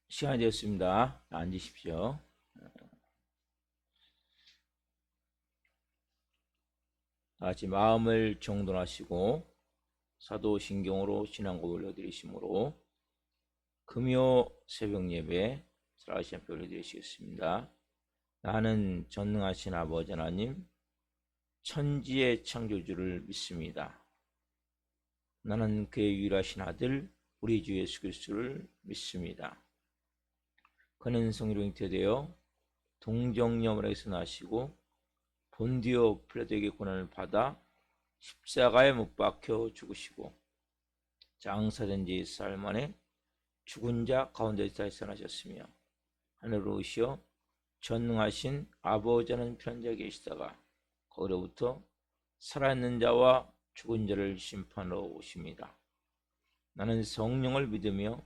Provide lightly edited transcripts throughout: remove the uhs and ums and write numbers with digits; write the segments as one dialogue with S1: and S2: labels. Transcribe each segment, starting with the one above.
S1: 시간이 되었습니다. 앉으십시오. 다같이 마음을 정돈하시고 사도신경으로 신앙고 올려드리심으로 금요 새벽 예배 살아계신 앞에 올려드리시겠습니다. 나는 전능하신 아버지 하나님 천지의 창조주를 믿습니다. 나는 그의 유일하신 아들 우리 주 예수 그리스도를 믿습니다. 그는 성령으로 잉태되어 동정녀물에서 나시고 본디오 필라도에게 고난을 받아 십자가에 못 박혀 죽으시고 장사된 지 4일 만에 죽은 자 가운데서 다시 살아나셨으며 하늘로 오시어 전능하신 아버지는 편한 자에 계시다가 거기로부터 살아있는 자와 죽은 자를 심판하러 오십니다. 나는 성령을 믿으며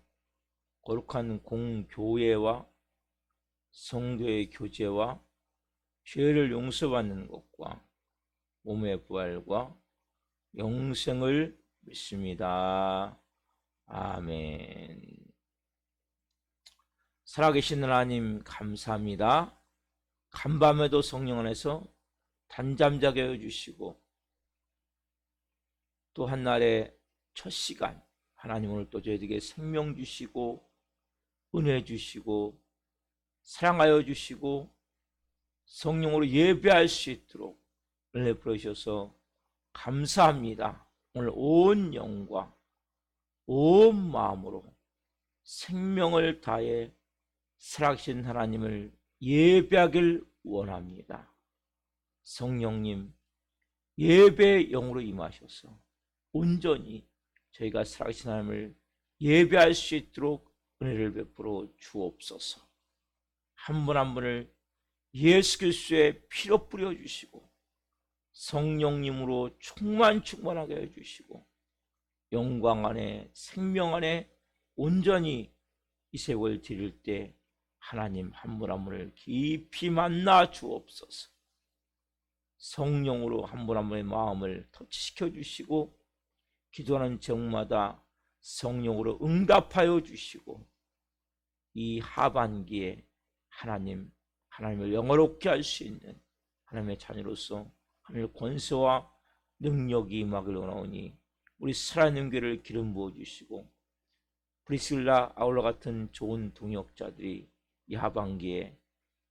S1: 거룩한 공교회와 성도의 교제와 죄를 용서받는 것과 몸의 부활과 영생을 믿습니다. 아멘. 살아계신 하나님 감사합니다. 간밤에도 성령 안에서 단잠자게 해주시고 또 한날의 첫 시간 하나님 오늘 또 저희에게 생명 주시고 은혜 주시고 사랑하여 주시고 성령으로 예배할 수 있도록 은혜 부어주셔서 감사합니다. 오늘 온 영과 온 마음으로 생명을 다해 살아계신 하나님을 예배하길 원합니다. 성령님 예배의 영으로 임하셔서 온전히 저희가 살아계신 하나님을 예배할 수 있도록 은혜를 베풀어 주옵소서. 한 분 한 분을 예수 그리스도의 피로 뿌려주시고 성령님으로 충만하게 해주시고 영광 안에 생명 안에 온전히 이 세월 드릴 때 하나님 한 분 한 분을 깊이 만나 주옵소서. 성령으로 한 분 한 분의 마음을 터치시켜 주시고 기도하는 제목마다 성령으로 응답하여 주시고 이 하반기에 하나님을 영화롭게 할 수 있는 하나님의 자녀로서 하나님의 권세와 능력이 임하기를 원하오니 우리 살아있는 교회를 기름 부어주시고 브리스길라 아울러 같은 좋은 동역자들이 이 하반기에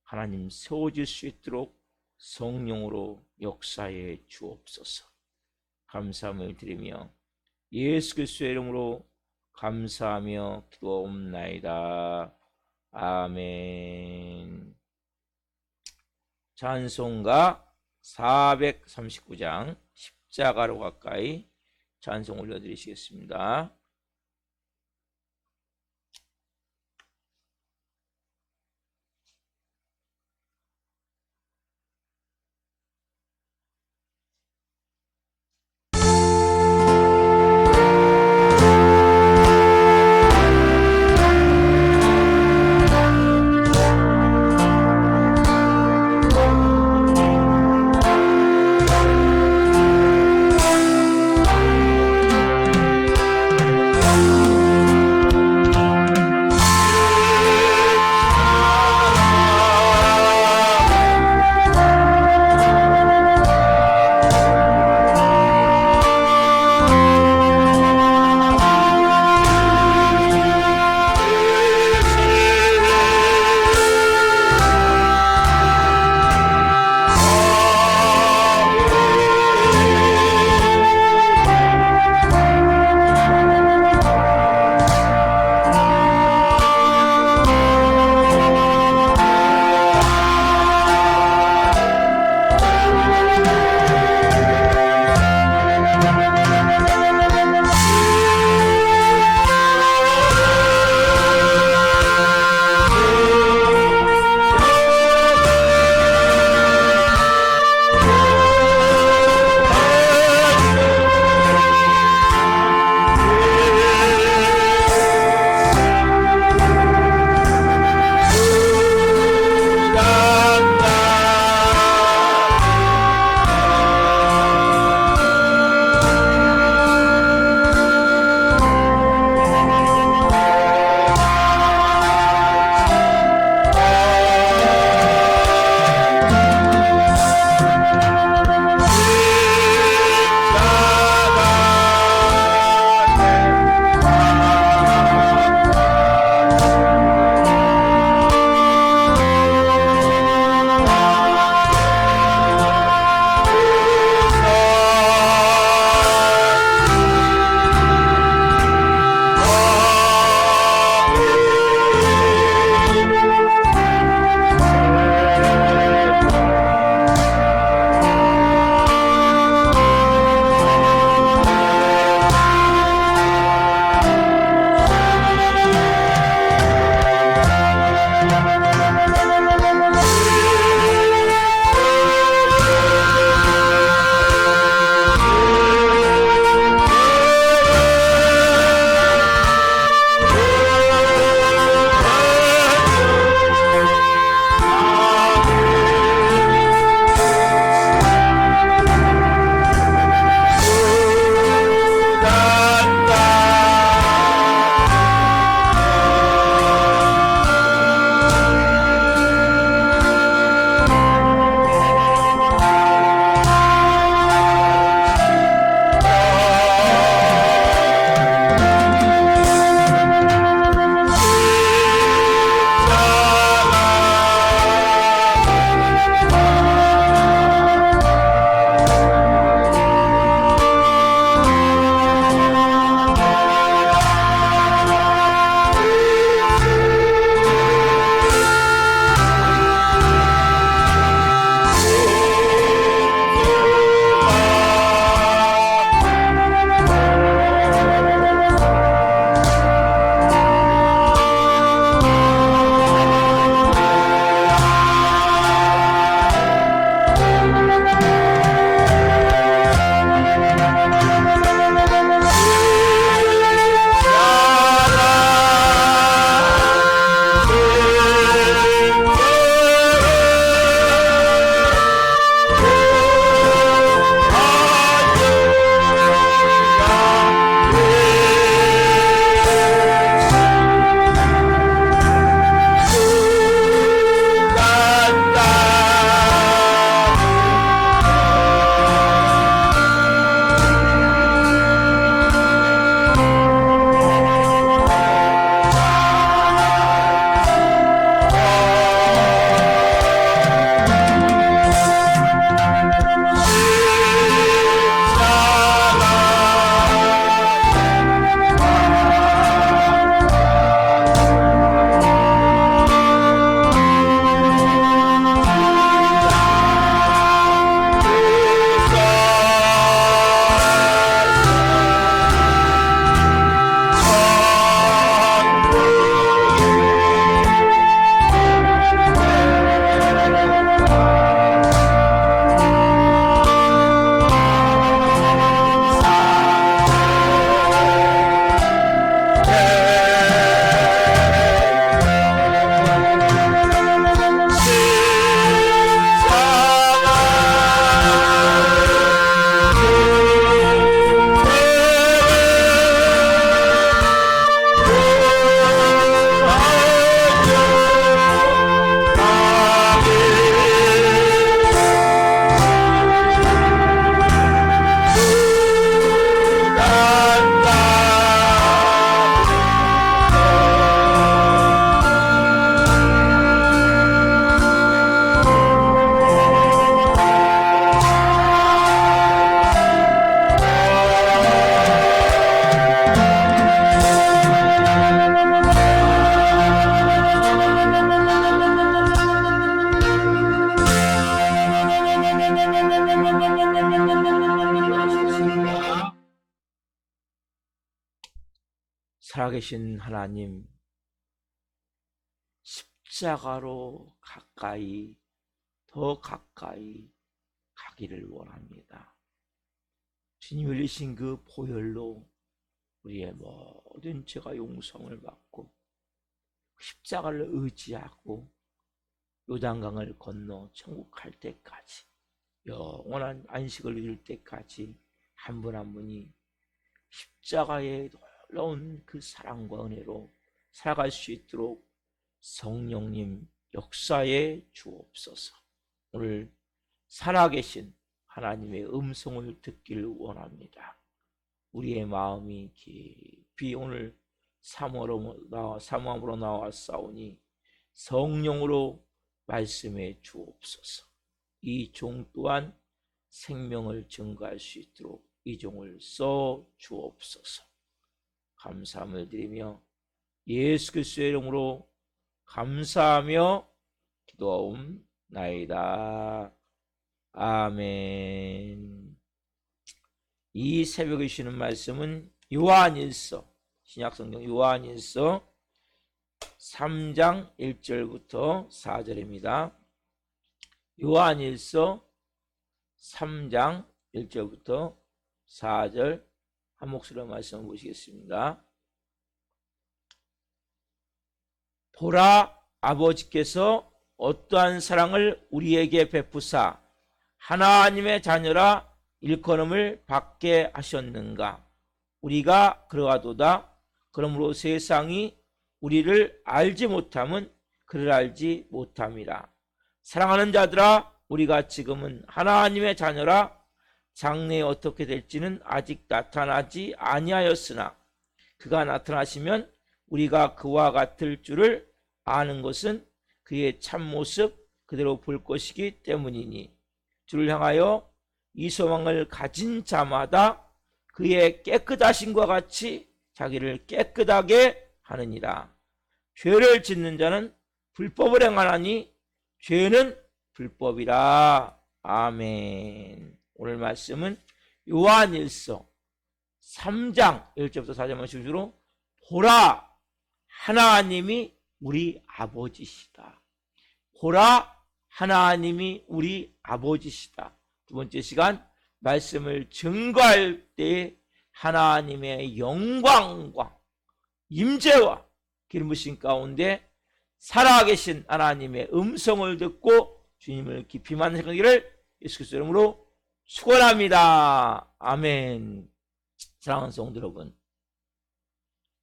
S1: 하나님 세워질 수 있도록 성령으로 역사해 주옵소서. 감사함을 드리며 예수 그리스도의 이름으로 감사하며 기도옵나이다. 아멘. 찬송가 439장 십자가로 가까이 찬송 올려드리시겠습니다. 살아계신 하나님, 십자가로 가까이, 더 가까이 가기를 원합니다. 주님 흘리신 그 보혈로 우리의 모든 죄가 용서를 받고 십자가를 의지하고 요단강을 건너 천국 갈 때까지, 영원한 안식을 이룰 때까지 한 분 한 분이 십자가의 놀라운 그 사랑과 은혜로 살아갈 수 있도록 성령님 역사에 주옵소서. 오늘 살아계신 하나님의 음성을 듣기를 원합니다. 우리의 마음이 깊이 오늘 사모함으로 나왔사오니 성령으로 말씀해 주옵소서. 이 종 또한 생명을 증거할 수 있도록 이 종을 써 주옵소서. 감사함을 드리며 예수 그리스도의 이름으로 감사하며 기도하옵나이다. 아멘. 이 새벽에 주시는 말씀은 요한일서, 신약성경 요한일서 3장 1절부터 4절입니다. 요한일서 3장 1절부터 4절 한 목소리로 말씀을 보시겠습니다. 보라, 아버지께서 어떠한 사랑을 우리에게 베푸사 하나님의 자녀라 일컬음을 받게 하셨는가. 우리가 그러하도다. 그러므로 세상이 우리를 알지 못함은 그를 알지 못함이라. 사랑하는 자들아, 우리가 지금은 하나님의 자녀라. 장래에 어떻게 될지는 아직 나타나지 아니하였으나 그가 나타나시면 우리가 그와 같을 줄을 아는 것은 그의 참모습 그대로 볼 것이기 때문이니, 주를 향하여 이 소망을 가진 자마다 그의 깨끗하심과 같이 자기를 깨끗하게 하느니라. 죄를 짓는 자는 불법을 행하나니 죄는 불법이라. 아멘. 오늘 말씀은 요한일서 3장 1절부터 4절만 주로 보라, 하나님이 우리 아버지시다. 보라, 하나님이 우리 아버지시다. 두 번째 시간 말씀을 증거할 때 하나님의 영광과 임재와 기름 부으심 가운데 살아계신 하나님의 음성을 듣고 주님을 깊이 만나기를 예수 그리스도 이름으로 축원합니다. 아멘. 사랑하는 성도 여러분,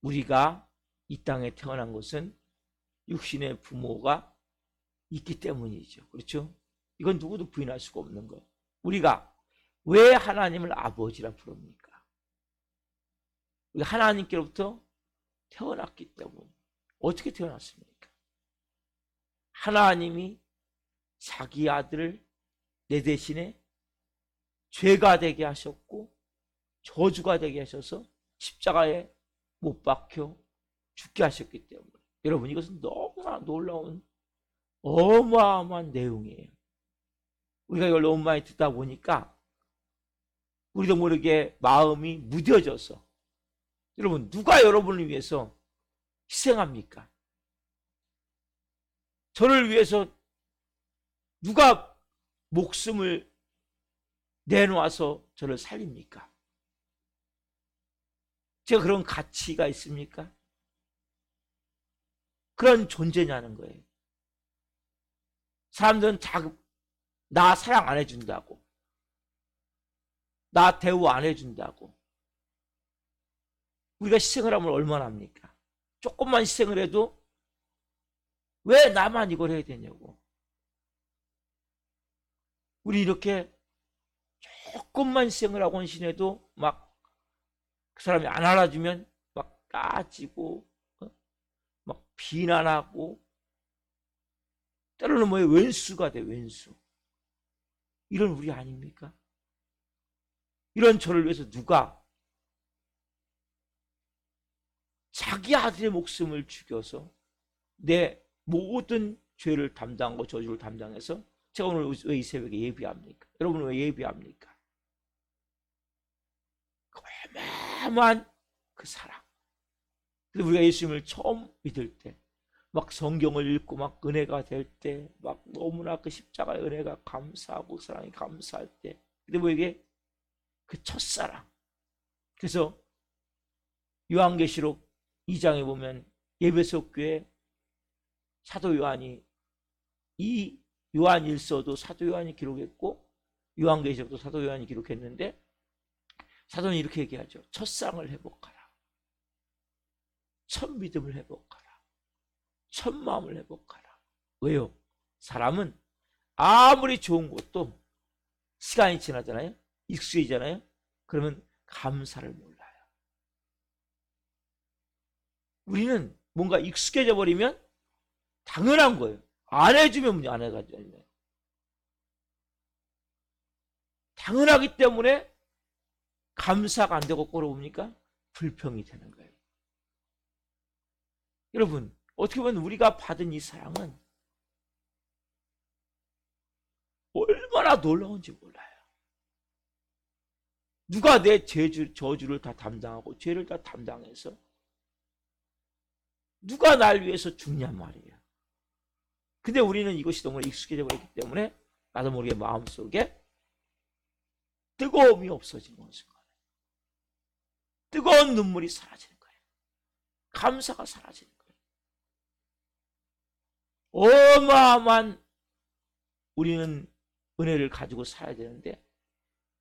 S1: 우리가 이 땅에 태어난 것은 육신의 부모가 있기 때문이죠. 그렇죠? 이건 누구도 부인할 수가 없는 거예요. 우리가 왜 하나님을 아버지라 부릅니까? 우리가 하나님께로부터 태어났기 때문에. 어떻게 태어났습니까? 하나님이 자기 아들을 내 대신에 죄가 되게 하셨고 저주가 되게 하셔서 십자가에 못 박혀 죽게 하셨기 때문에. 여러분, 이것은 너무나 놀라운 어마어마한 내용이에요. 우리가 이걸 너무 많이 듣다 보니까 우리도 모르게 마음이 무뎌져서, 여러분, 누가 여러분을 위해서 희생합니까? 저를 위해서 누가 목숨을 내놓아서 저를 살립니까? 제가 그런 가치가 있습니까? 그런 존재냐는 거예요. 사람들은 나 사랑 안 해준다고, 나 대우 안 해준다고. 우리가 희생을 하면 얼마나 합니까? 조금만 희생을 해도 왜 나만 이걸 해야 되냐고. 우리 이렇게 조금만 희생을 하고 헌신해도 막 그 사람이 안 알아주면 막 따지고 막 비난하고, 때로는 뭐에 왼수가 돼, 왼수. 이런 우리 아닙니까? 이런 저를 위해서 누가 자기 아들의 목숨을 죽여서 내 모든 죄를 담당하고 저주를 담당해서 제가 오늘 왜 이 새벽에 예비합니까? 여러분, 왜 예비합니까? 그 어마어마한 그 사랑, 근데 우리가 예수님을 처음 믿을 때, 막 성경을 읽고 막 은혜가 될 때, 막 너무나 그 십자가의 은혜가 감사하고 사랑이 감사할 때, 근데 뭐 이게 그 첫사랑. 그래서 요한계시록 2장에 보면 에베소 교회 사도 요한이, 이 요한 일서도 사도 요한이 기록했고 요한계시록도 사도 요한이 기록했는데, 사도는 이렇게 얘기하죠. 첫사랑을 회복하라, 첫 믿음을 회복하라, 첫 마음을 회복하라. 왜요? 사람은 아무리 좋은 것도 시간이 지나잖아요. 익숙해지잖아요. 그러면 감사를 몰라요. 우리는 뭔가 익숙해져 버리면 당연한 거예요. 안 해주면 문제, 안 해가지고. 당연하기 때문에 감사가 안 되고 꼴어봅니까? 불평이 되는 거예요. 여러분, 어떻게 보면 우리가 받은 이 사랑은 얼마나 놀라운지 몰라요. 누가 내 저주를 다 담당하고 죄를 다 담당해서 누가 날 위해서 죽냔 말이에요. 근데 우리는 이것이 너무 익숙해져 버렸기 때문에 나도 모르게 마음속에 뜨거움이 없어지는 순간에 뜨거운 눈물이 사라지는 거예요. 감사가 사라지는 거예요. 어마어마한 우리는 은혜를 가지고 살아야 되는데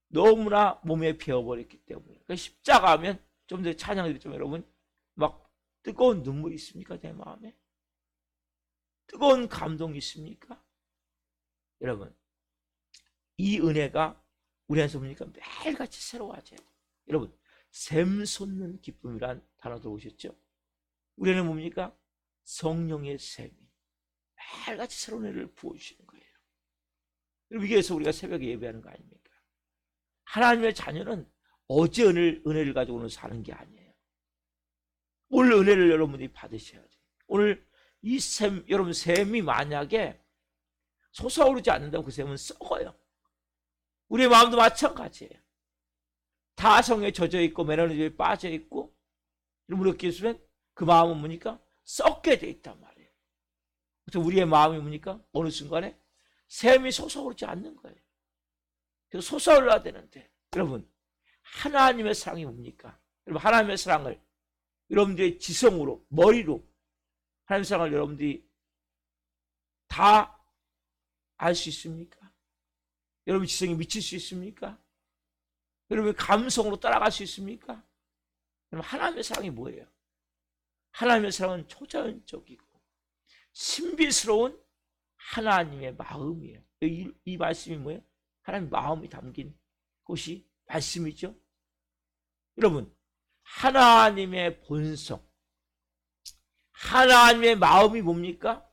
S1: 너무나 몸에 배어버렸기 때문에. 그 십자가 하면 좀 전에 찬양드렸지만 여러분, 막 뜨거운 눈물이 있습니까? 내 마음에 뜨거운 감동이 있습니까? 여러분, 이 은혜가 우리 안에서 보니까 매일같이 새로워져요. 여러분, 샘솟는 기쁨이란 단어 들어오셨죠? 우리는 뭡니까? 성령의 샘이 매일같이 새로운 은혜를 부어주시는 거예요. 여러분, 위해서 우리가 새벽에 예배하는 거 아닙니까? 하나님의 자녀는 어제 은혜를 가지고 오늘 사는 게 아니에요. 오늘 은혜를 여러분들이 받으셔야 돼요. 오늘 이 샘, 여러분 샘이 만약에 솟아오르지 않는다면 그 샘은 썩어요. 우리의 마음도 마찬가지예요. 다성에 젖어 있고 메라노즘에 빠져 있고 이렇게 있으면 그 마음은 뭡니까? 썩게 돼 있단 말이에요. 그래서 우리의 마음이 뭡니까? 어느 순간에 샘이 솟아오르지 않는 거예요. 그래서 솟아올라야 되는데, 여러분, 하나님의 사랑이 뭡니까? 여러분, 하나님의 사랑을 여러분들의 지성으로, 머리로 하나님의 사랑을 여러분들이 다 알 수 있습니까? 여러분 지성이 미칠 수 있습니까? 여러분 감성으로 따라갈 수 있습니까? 여러분, 하나님의 사랑이 뭐예요? 하나님의 사랑은 초자연적이고 신비스러운 하나님의 마음이에요. 이 말씀이 뭐예요? 하나님의 마음이 담긴 것이 말씀이죠. 여러분, 하나님의 본성, 하나님의 마음이 뭡니까?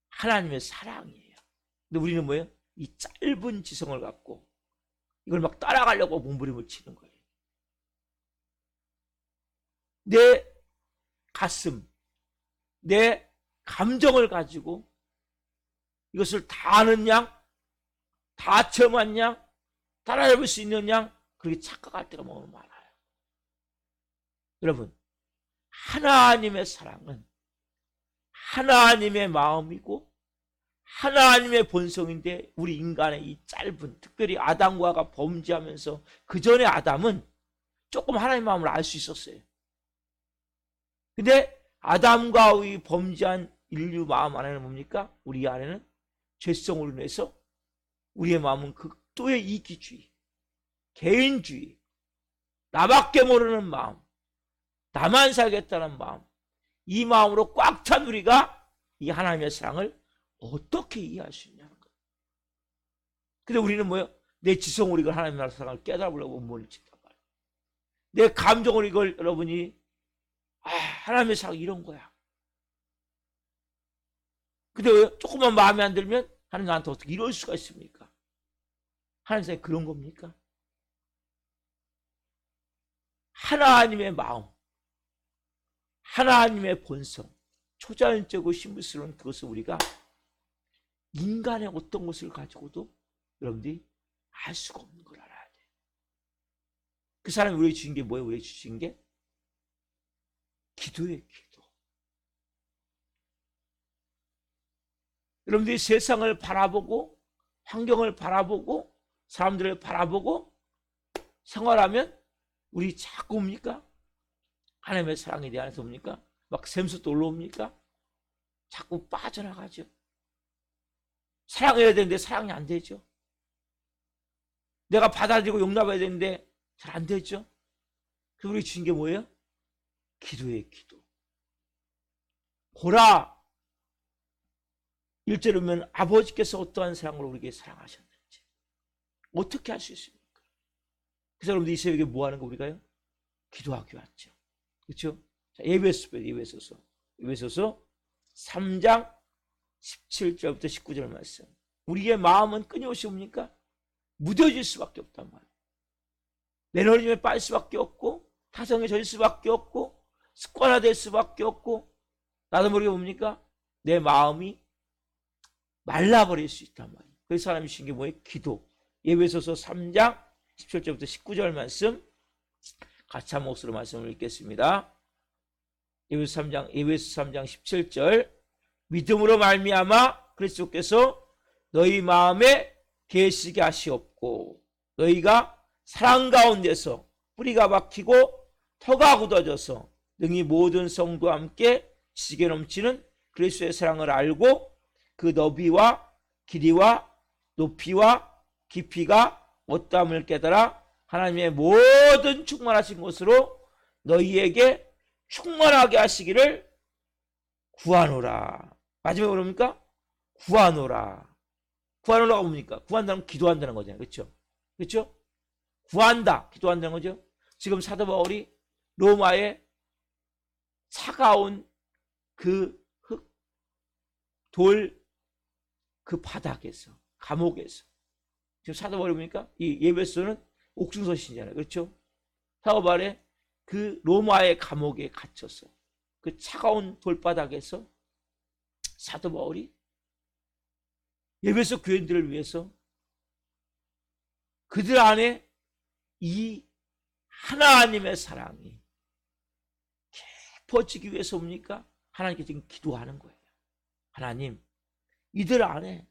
S1: 하나님의 사랑이에요. 근데 우리는 뭐예요? 이 짧은 지성을 갖고 이걸 막 따라가려고 몸부림을 치는 거예요. 내 가슴, 내 감정을 가지고 이것을 다 아는 양, 다 체험한 양, 따라잡을 수 있는 양, 그렇게 착각할 때가 너무 많아요. 여러분, 하나님의 사랑은 하나님의 마음이고 하나님의 본성인데, 우리 인간의 이 짧은, 특별히 아담과 하와가 범죄하면서 그 전에 아담은 조금 하나님의 마음을 알 수 있었어요. 근데 아담과 하와의 범죄한 인류 마음 안에는 뭡니까? 우리 안에는 죄성으로 인해서 우리의 마음은 극도의 이기주의, 개인주의, 나밖에 모르는 마음, 나만 살겠다는 마음, 이 마음으로 꽉 찬 우리가 이 하나님의 사랑을 어떻게 이해할 수 있냐는 거예요. 근데 우리는 뭐예요? 내 지성으로 이걸 하나님의 사랑을 깨달으려고 몸을 친단 말이에요. 내 감정으로 이걸 여러분이 하나님의 사랑 이런 거야. 근데 왜 조금만 마음에 안 들면 하나님 나한테 어떻게 이럴 수가 있습니까? 하나님 사랑이 그런 겁니까? 하나님의 마음, 하나님의 본성, 초자연적이고 신비스러운 그것을 우리가 인간의 어떤 것을 가지고도 여러분들이 알 수가 없는 걸 알아야 돼. 그 사람이 우리에게 주신 게 뭐예요? 우리에게 주신 게 기도예요, 기도. 여러분들이 세상을 바라보고 환경을 바라보고 사람들을 바라보고 생활하면 우리 자꾸 옵니까? 하나님의 사랑에 대해서 옵니까? 막 샘솟도 올라옵니까? 자꾸 빠져나가죠. 사랑해야 되는데 사랑이 안 되죠. 내가 받아들이고 용납해야 되는데 잘 안 되죠. 그래서 우리 주신 게 뭐예요? 기도예요, 기도. 보라, 1절에 보면 아버지께서 어떠한 사랑으로 우리에게 사랑하셨는지 어떻게 할 수 있습니까? 그래서 여러분들 이 새벽에 뭐 하는 거 우리가요? 기도하기 왔죠. 그렇죠? 자, 예배소서 3장 17절부터 19절 말씀. 우리의 마음은 끊임없이 옵니까? 무뎌질 수밖에 없단 말이에요. 매너리즘에 빠질 수밖에 없고 타성에 젖을 수밖에 없고 습관화될 수밖에 없고 나도 모르게 뭡니까? 내 마음이 말라버릴 수 있단 말이에요. 그래서 사람이 주신 게 뭐예요? 기도. 예배소서 3장 17절부터 19절 말씀 같이 한 목소리로 말씀을 읽겠습니다. 예배소 3장 17절. 믿음으로 말미암아 그리스도께서 너희 마음에 계시게 하시옵고 너희가 사랑 가운데서 뿌리가 박히고 터가 굳어져서 능히 모든 성도와 함께 지게 넘치는 그리스도의 사랑을 알고 그 너비와 길이와 높이와 깊이가 어떠함을 깨달아 하나님의 모든 충만하신 것으로 너희에게 충만하게 하시기를 구하노라. 마지막에 뭐랍니까? 구하노라. 구하노라가 뭡니까? 구한다는 기도한다는 거잖아요. 그렇죠? 그렇죠? 구한다, 기도한다는 거죠. 지금 사도 바울이 로마의 차가운 그 흙, 돌, 그 바닥에서, 감옥에서. 지금 사도 바울이 뭡니까? 이 예배소는 옥중서신이잖아요. 그렇죠? 사도 바울의 그 로마의 감옥에 갇혀서 그 차가운 돌바닥에서 사도 바울이 예배소 교인들을 위해서 그들 안에 이 하나님의 사랑이 깊어지기 위해서 옵니까? 하나님께 지금 기도하는 거예요. 하나님, 이들 안에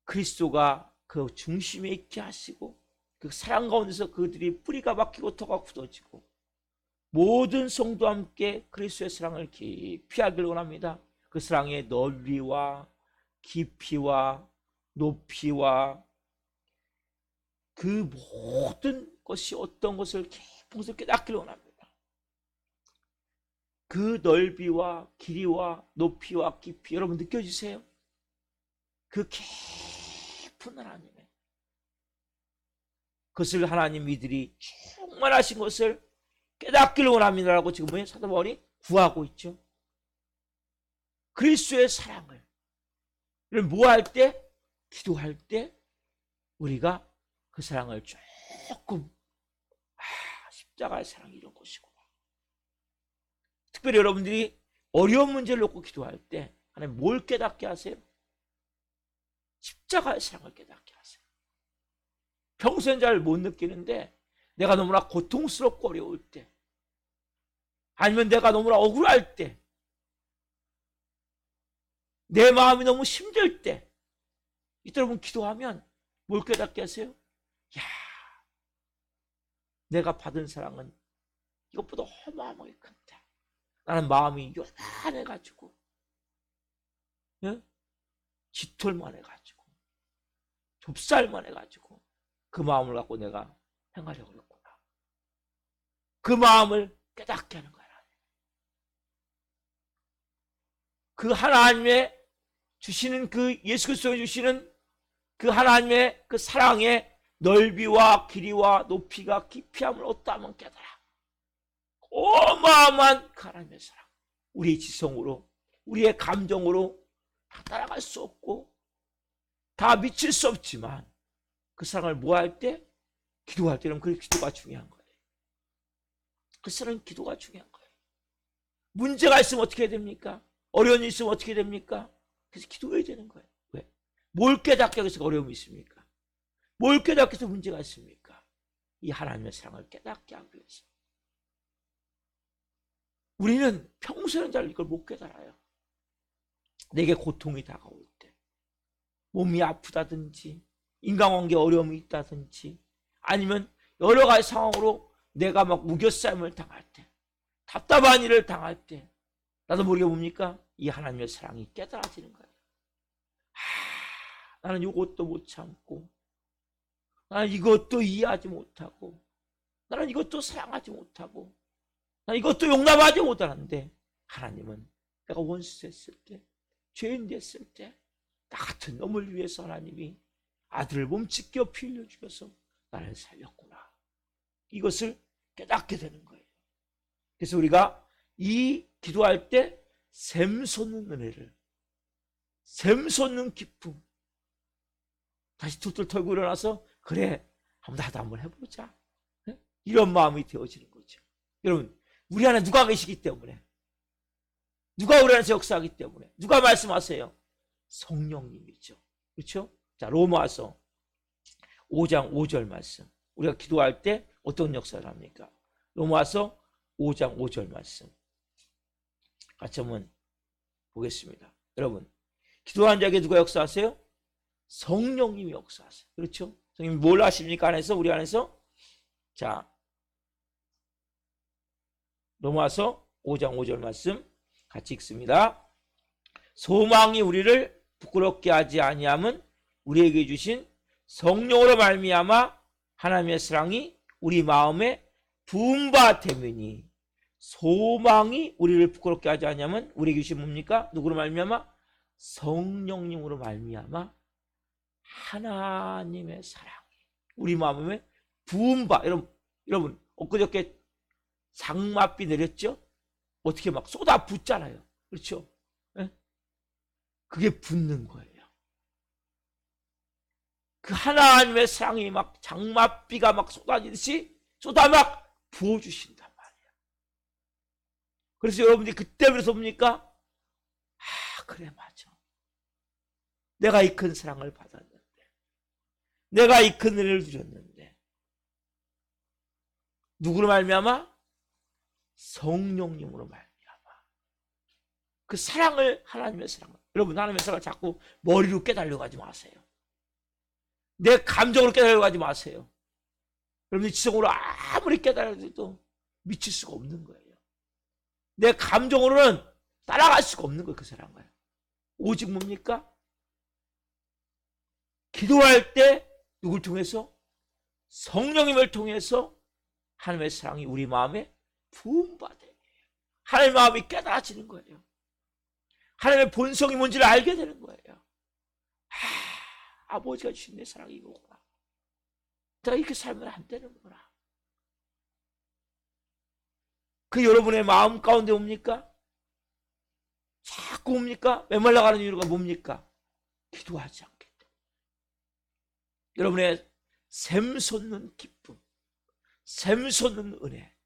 S1: 그리스도가 그 중심에 있게 하시고 그 사랑 가운데서 그들이 뿌리가 박히고 터가 굳어지고 모든 성도와 함께 그리스도의 사랑을 깊이 알기를 원합니다. 그 사랑의 넓이와 깊이와 높이와 그 모든 것이 어떤 것을 깊은 것을 깨닫기를 원합니다. 그 넓이와 길이와 높이와 깊이 여러분 느껴지세요? 그 깊은 하나님의 그것을 하나님 이들이 충만하신 것을 깨닫기를 원합니다라고 지금 뭐예요? 사도 바울이 구하고 있죠. 그리스도의 사랑을 뭐 할 때? 기도할 때 우리가 그 사랑을 조금 십자가의 사랑이 이런 것이구나. 특별히 여러분들이 어려운 문제를 놓고 기도할 때 하나님 뭘 깨닫게 하세요? 십자가의 사랑을 깨닫게 하세요. 평소엔 잘 못 느끼는데 내가 너무나 고통스럽고 어려울 때 아니면 내가 너무나 억울할 때 내 마음이 너무 힘들 때 이때 여러분 기도하면 뭘 깨닫게 하세요? 야, 내가 받은 사랑은 이것보다 어마어마하게 큰다. 나는 마음이 요만해가지고 예? 깃털만 해가지고 좁쌀만 해가지고 그 마음을 갖고 내가 행하려고 그랬구나. 그 마음을 깨닫게 하는 거야. 그 하나님의 주시는 그 예수 그리스도가 주시는 그 하나님의 그 사랑의 넓이와 길이와 높이가 깊이함을 어떠하면 깨달아. 어마어마한 그 하나님의 사랑. 우리의 지성으로 우리의 감정으로 다 따라갈 수 없고 다 미칠 수 없지만 그 사랑을 뭐 할 때? 기도할 때는 그 기도가 중요한 거예요. 그 사랑은 기도가 중요한 거예요. 문제가 있으면 어떻게 해야 됩니까? 어려운 일 있으면 어떻게 됩니까? 그래서 기도해야 되는 거예요. 왜? 뭘 깨닫게 해서 어려움이 있습니까? 뭘 깨닫게 해서 문제가 있습니까? 이 하나님의 사랑을 깨닫게 하기 위해서. 우리는 평소에는 잘 이걸 못 깨달아요. 내게 고통이 다가올 때, 몸이 아프다든지 인간관계 어려움이 있다든지 아니면 여러 가지 상황으로 내가 막 우겨싸임을 당할 때, 답답한 일을 당할 때 나도 모르게 뭡니까? 이 하나님의 사랑이 깨달아지는 거예요. 나는 이것도 못 참고, 나는 이것도 이해하지 못하고, 나는 이것도 사랑하지 못하고, 나는 이것도 용납하지 못하는데 하나님은 내가 원수 됐을 때, 죄인 됐을 때 나 같은 놈을 위해서 하나님이 아들을 몸짓겨 피 흘려 주셔서 나를 살렸구나. 이것을 깨닫게 되는 거예요. 그래서 우리가 이 기도할 때 샘솟는 은혜를, 샘솟는 기쁨, 다시 툭툭 털고 일어나서 그래, 나도 한번 해보자, 이런 마음이 되어지는 거죠. 여러분, 우리 안에 누가 계시기 때문에, 누가 우리 안에서 역사하기 때문에, 누가 말씀하세요? 성령님이죠. 그렇죠? 자, 로마서 5장 5절 말씀. 우리가 기도할 때 어떤 역사를 합니까? 로마서 5장 5절 말씀 같이 한번 보겠습니다. 여러분, 기도하는 자에게 누가 역사하세요? 성령님이 역사하세요. 그렇죠? 성령님이 뭘 하십니까? 안에서, 우리 안에서? 자, 로마서 5장 5절 말씀 같이 읽습니다. 소망이 우리를 부끄럽게 하지 아니함은 우리에게 주신 성령으로 말미암아 하나님의 사랑이 우리 마음에 부은 바 되매니. 소망이 우리를 부끄럽게 하지 아니함은 우리에게 주신 뭡니까? 누구로 말미암아? 성령님으로 말미암아 하나님의 사랑이 우리 마음에 부은 바. 여러분 엊그저께 장맛비 내렸죠? 어떻게 막 쏟아붓잖아요. 그렇죠? 네? 그게 붓는 거예요. 그 하나님의 사랑이 막 장맛비가 막 쏟아지듯이 쏟아 막 부어주신단 말이에요. 그래서 여러분들이 그때부터 뭡니까? 그래, 맞아. 내가 이 큰 사랑을 받았는데, 내가 이 큰 은혜를 누렸는데, 누구로 말미암아? 성령님으로 말미암아. 그 사랑을, 하나님의 사랑을, 여러분 하나님의 사랑을 자꾸 머리로 깨달으려고 하지 마세요. 내 감정으로 깨달으려고 하지 마세요. 여러분이 지성으로 아무리 깨달아도 미칠 수가 없는 거예요. 내 감정으로는 따라갈 수가 없는 거예요. 그 사랑을. 오직 뭡니까? 기도할 때 누굴 통해서? 성령님을 통해서 하나님의 사랑이 우리 마음에 부은 바 되는 거예요. 하나님의 마음이 깨달아지는 거예요. 하나님의 본성이 뭔지를 알게 되는 거예요. 아버지가 주신 내 사랑이 이거구나. 내가 이렇게 살면 안 되는구나. 그 여러분의 마음 가운데 옵니까? 자꾸 옵니까? 메말라가는 이유가 뭡니까? 기도하지 않기 때문에. 여러분의 샘솟는 기쁨, 샘솟는 은혜,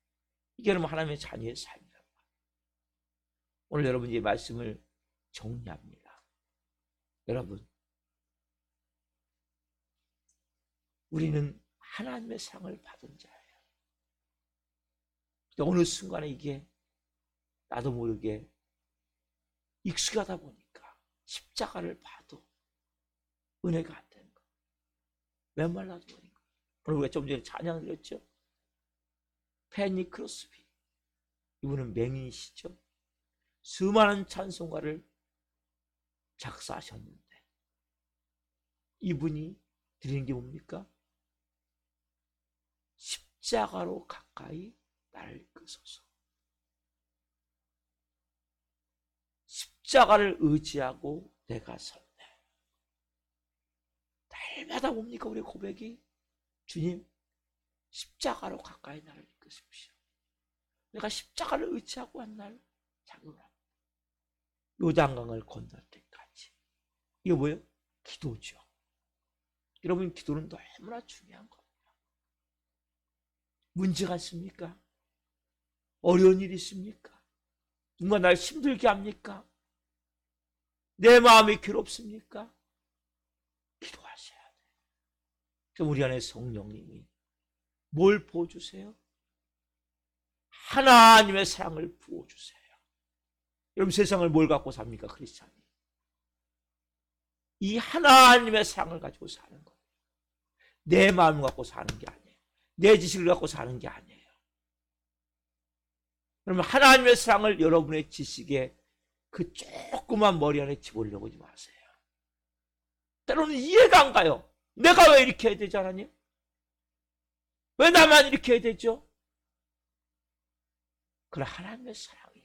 S1: 이게 여러분 하나님의 자녀의 삶이다. 오늘 여러분이 말씀을 정리합니다. 여러분, 우리는 하나님의 사랑을 받은 자예요. 어느 순간에 이게 나도 모르게 익숙하다 보니까 십자가를 봐도 은혜가 안 되는 거예요. 메말라도 버린 거예요. 오늘 우리가 좀 전에 찬양 드렸죠? 페니 크로스비. 이분은 맹인이시죠? 수많은 찬송가를 작사하셨는데 이분이 드리는 게 뭡니까? 십자가로 가까이 나를 이끄소서. 십자가를 의지하고 내가 섰네. 날마다 뭡니까 우리 고백이? 주님, 십자가로 가까이 나를 이끄십시오. 내가 십자가를 의지하고 한 날 자그라 요단강을 건널 때까지. 이게 뭐예요? 기도죠. 여러분, 기도는 너무나 중요한 겁니다. 문제가 있습니까? 어려운 일이 있습니까? 누가 날 힘들게 합니까? 내 마음이 괴롭습니까? 기도하셔야 돼요. 그럼 우리 안에 성령님이 뭘 보여주세요? 하나님의 사랑을 부어주세요. 여러분, 세상을 뭘 갖고 삽니까? 크리스찬이. 이 하나님의 사랑을 가지고 사는 거예요. 내 마음을 갖고 사는 게 아니에요. 내 지식을 갖고 사는 게 아니에요. 그러면 하나님의 사랑을 여러분의 지식에 그 조그만 머리 안에 집으려고 하지 마세요. 때로는 이해가 안 가요. 내가 왜 이렇게 해야 되지, 하나님? 왜 나만 이렇게 해야 되죠? 그러나 하나님의 사랑이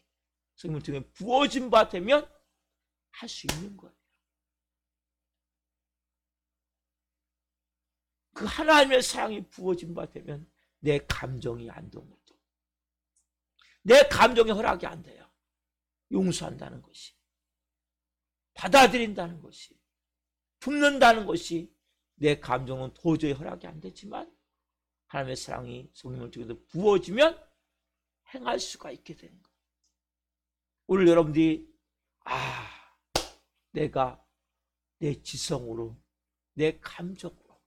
S1: 성령 통해 부어진 바 되면 할 수 있는 거예요. 그 하나님의 사랑이 부어진 바 되면 내 감정이 안 동물도. 내 감정의 허락이 안 돼요. 용서한다는 것이, 받아들인다는 것이, 품는다는 것이 내 감정은 도저히 허락이 안 되지만 하나님의 사랑이 성령을 통해서 부어지면 행할 수가 있게 되는 거예요. 오늘 여러분들이 내가 내 지성으로, 내 감정으로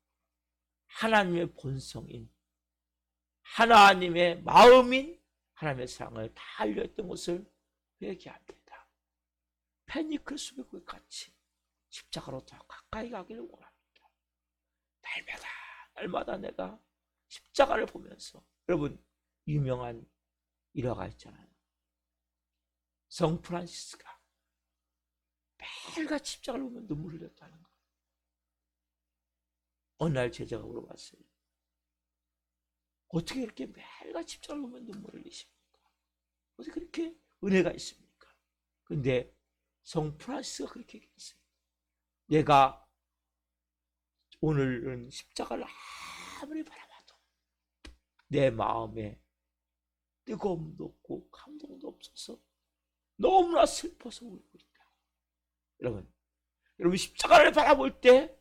S1: 하나님의 본성인, 하나님의 마음인 하나님의 사랑을 다 알려했던 것을 회개합니다. 페니클스백과 같이 십자가로 더 가까이 가기를 원합니다. 날마다 내가 십자가를 보면서, 여러분, 유명한 일화가 있잖아요. 성 프란시스가 매일같이 십자가를 보면 눈물을 흘렸다는 거예요. 어느 날 제자가 물어봤어요. 어떻게 이렇게 매일같이 십자가를 보면 눈물을 흘리십니까? 어떻게 그렇게 은혜가 있습니까? 근데 성 프란시스가 그렇게 얘기했어요. 내가 오늘은 십자가를 아무리 바라봐도 내 마음에 뜨거움도 없고 감동도 없어서 너무나 슬퍼서 울고 있다. 여러분 십자가를 바라볼 때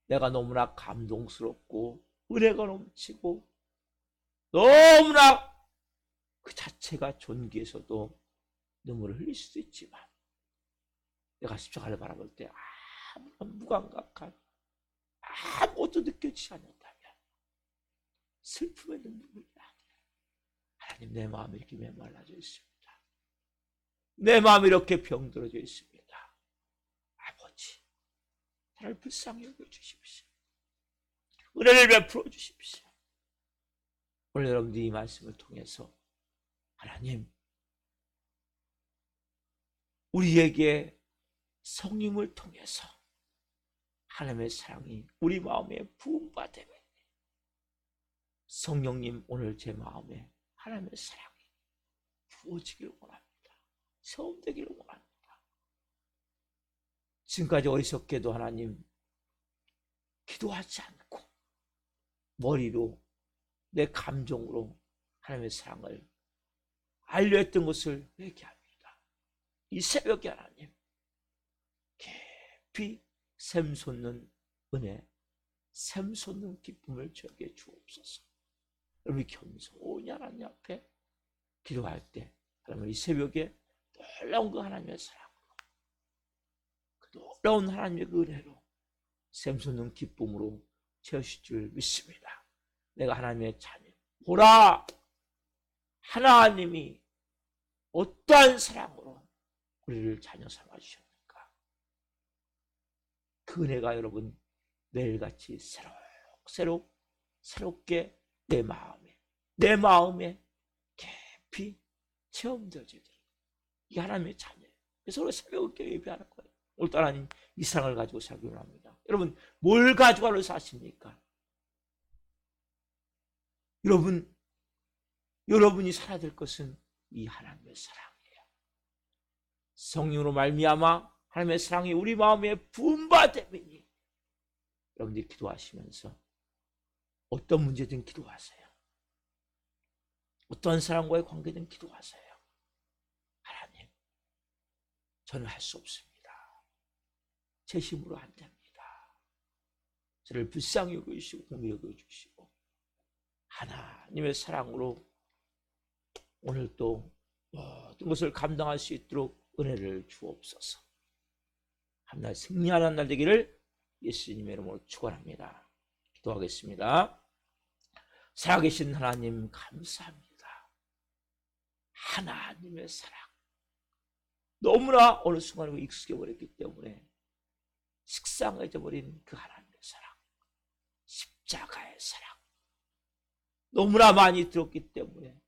S1: 내가 너무나 감동스럽고 은혜가 넘치고 너무나 그 자체가 존귀해서도 눈물을 흘릴 수도 있지만, 내가 십자가를 바라볼 때 아무런 무감각한 아무것도 느껴지지 않는다면 슬픔의 눈물이 아니에요. 하나님, 내 마음이 이렇게 메말라져 있습니다. 내 마음이 이렇게 병들어져 있습니다. 아버지, 나를 불쌍히 여겨주십시오. 은혜를 베풀어 주십시오. 오늘 여러분들이 이 말씀을 통해서 하나님, 우리에게 성령을 통해서 하나님의 사랑이 우리 마음에 부음받으면, 성령님, 오늘 제 마음에 하나님의 사랑이 부어지기를 원합니다. 체험되기를 원합니다. 지금까지 어리석게도 하나님, 기도하지 않고 머리로, 내 감정으로 하나님의 사랑을 알려했던 것을 회개합니다. 이 새벽에 하나님, 깊이 샘솟는 은혜, 샘솟는 기쁨을 저에게 주옵소서. 여러분이 겸손히 하나님 앞에 기도할 때, 하나님, 이 새벽에 놀라운 그 하나님의 사랑으로, 그 놀라운 하나님의 그 은혜로 샘솟는 기쁨으로 채우실 줄 믿습니다. 내가 하나님의 자녀, 보라, 하나님이 어떠한 사랑으로 우리를 자녀 삼아 주셨는가. 그 은혜가 여러분 매일같이 새롭게 내 마음에 깊이 체험되어지도록, 이 하나님의 자녀예요. 그래서 우리 새벽에 예배하는 거예요. 오늘 하나님 이 사랑을 가지고 살기로 합니다. 여러분, 뭘 가지고 사십니까? 여러분이 살아야 될 것은 이 하나님의 사랑이에요. 성령으로 말미암아 하나님의 사랑이 우리 마음에 부음받으니, 여러분들이 기도하시면서 어떤 문제든 기도하세요. 어떤 사람과의 관계든 기도하세요. 하나님, 저는 할 수 없습니다. 제 힘으로 안 됩니다. 저를 불쌍히 여겨주시고 공히 여겨주시고 하나님의 사랑으로 오늘 또 모든 것을 감당할 수 있도록 은혜를 주옵소서. 한날 승리하는 날 되기를 예수님의 이름으로 축원합니다. 기도하겠습니다. 살아계신 하나님, 감사합니다. 하나님의 사랑. 너무나 어느 순간에 익숙해 버렸기 때문에 식상해져 버린 그 하나님의 사랑, 십자가의 사랑 너무나 많이 들었기 때문에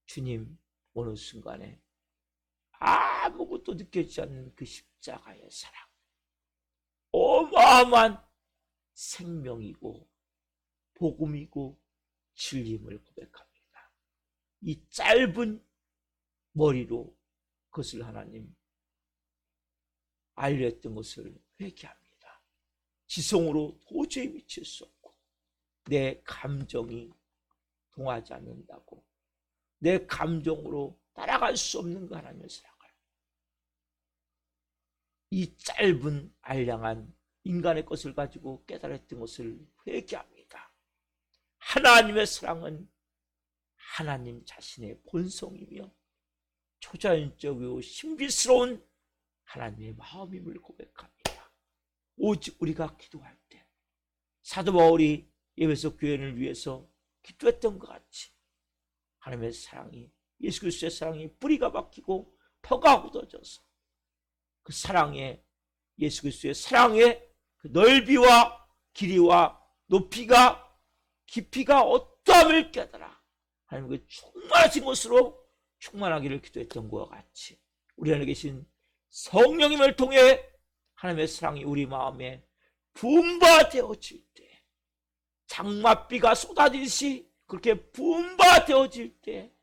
S1: 주님 어느 순간에 아무것도 느껴지지 않는 그 십자가의 사랑, 어마어마한 생명이고 복음이고 진리임을 고백합니다. 이 짧은 머리로 그것을 하나님 알렸던 것을 회개합니다. 지성으로 도저히 미칠 수 없고 내 감정이 통하지 않는다고, 내 감정으로 따라갈 수 없는 그 하나님의 사랑을 이 짧은 알량한 인간의 것을 가지고 깨달았던 것을 회개합니다. 하나님의 사랑은 하나님 자신의 본성이며 초자연적이고 신비스러운 하나님의 마음임을 고백합니다. 오직 우리가 기도할 때 사도 바울이 에베소 교회를 위해서 기도했던 것 같이 하나님의 사랑이, 예수 그리스도의 사랑이 뿌리가 박히고 터가 굳어져서 그 사랑에, 예수 그리스도의 사랑의 그 넓이와 길이와 높이가 깊이가 어떠함을 깨달아 하나님의 충만하신 것으로 충만하기를 기도했던 것과 같이 우리 안에 계신 성령님을 통해 하나님의 사랑이 우리 마음에 분바되어질 때, 장맛비가 쏟아지듯이 그렇게 분바되어질 때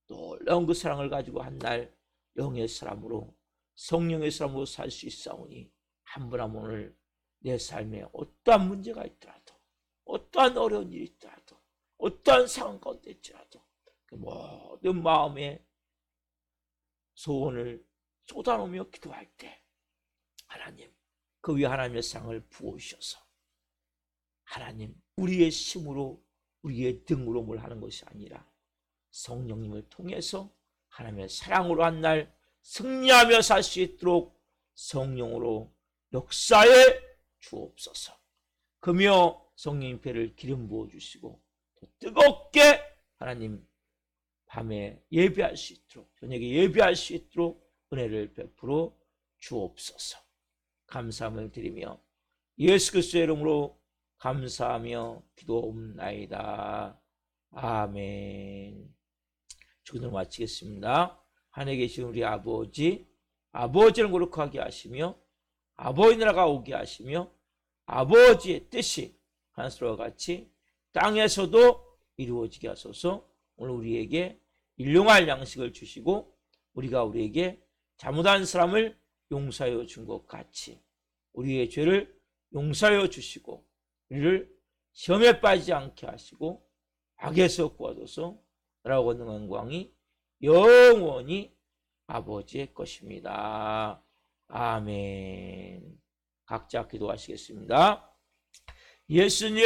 S1: 놀라운 그 사랑을 가지고 한 날 영의 사람으로, 성령의 사람으로 살 수 있사오니 한 분 한 분 오늘 내 삶에 어떠한 문제가 있더라도, 어떠한 어려운 일이 있더라도, 어떠한 상황 가운데 있더라도 그 모든 마음에 소원을 쏟아놓으며 기도할 때 하나님 그 위에 하나님의 사랑을 부어주셔서 하나님 우리의 힘으로 우리의 등으로 뭘 하는 것이 아니라 성령님을 통해서 하나님의 사랑으로 한 날 승리하며 살 수 있도록 성령으로 역사해 주옵소서. 그며 성령님 배를 기름 부어주시고 더 뜨겁게 하나님 밤에 예배할 수 있도록, 저녁에 예배할 수 있도록 은혜를 베풀어 주옵소서. 감사함을 드리며 예수 그리스도의 이름으로 감사하며 기도옵나이다. 아멘. 기도를 마치겠습니다. 하늘에 계신 우리 아버지, 아버지를 거룩하게 하시며 아버지 나라가 오게 하시며 아버지의 뜻이 하늘과 같이 땅에서도 이루어지게 하소서. 오늘 우리에게 일용할 양식을 주시고 우리가 우리에게 잘못한 사람을 용서하여 준 것 같이 우리의 죄를 용서하여 주시고 우리를 시험에 빠지지 않게 하시고 악에서 구하소서. 나라와 권능과 영광이 영원히 아버지의 것입니다. 아멘. 각자 기도하시겠습니다. 예수님